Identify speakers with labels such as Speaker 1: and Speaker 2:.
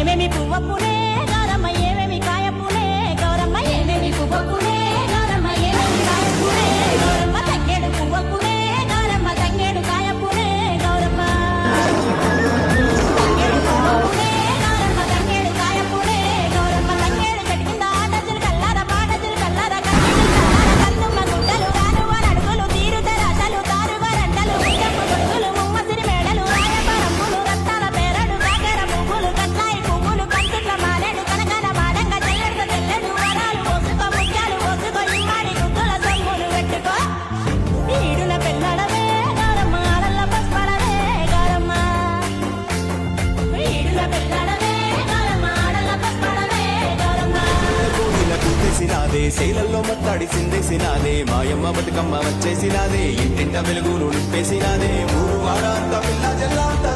Speaker 1: ఏమేమి పువ్వప్పునే గౌరమ్మ ఏమేమి కాయప్పునే గౌరమ్మ ఏమేమి పువ్వప్పునే గౌరమ్మ ఏమేమి కాయప్పునే గౌరమ్మ తంగేడు పువ్వప్పునే గౌరమ్మ తంగేడు కాయప్పునే గౌరమ్మ తంగేడు పువ్వప్పునే గౌరమ్మ తంగేడు కాయప్పునే గౌరమ్మ తంగేడు చెట్టు కింద ఆటజులు కల్లార పాటజులు కల్లార కన్నుమ్మ గుడ్డలు కానువ నడుగులు తీరు తెరాటలు తారుగా రంటలు ముద్దపు గొడుగులు ముమ్మసిరి మేడలు రాయపరంపులు రత్తాల పేరడు కాకర పువ్వులు కట్లాయి పువ్వులు కంచుట్ల మాలేడు కనకన మాడంగా చెల్లెడుత తెల్లెడు వరాలు పోసుకో ముత్యాలు పోసుకో ఇమ్మాడి గుద్దుల సొమ్ములు పెట్టుకో ఈడుల పెళ్ళడవే గౌరమ్మ ఆడల్ల పసుపడవే గౌరమ్మ ఈడుల పెళ్ళడవే గౌరమ్మ ఆడల్ల పసుపడవే గౌరమ్మ
Speaker 2: కోయిలకు తెసినాదే శైలల్లో మత్తాడి సిందేసినాదే మాయమ్మ బతుకమ్మ వచ్చేసినాదే ఇంటింట వెలుగులు నింపేసినాదే ఊరు వాడ అంత పిల్ల జల్లా అంత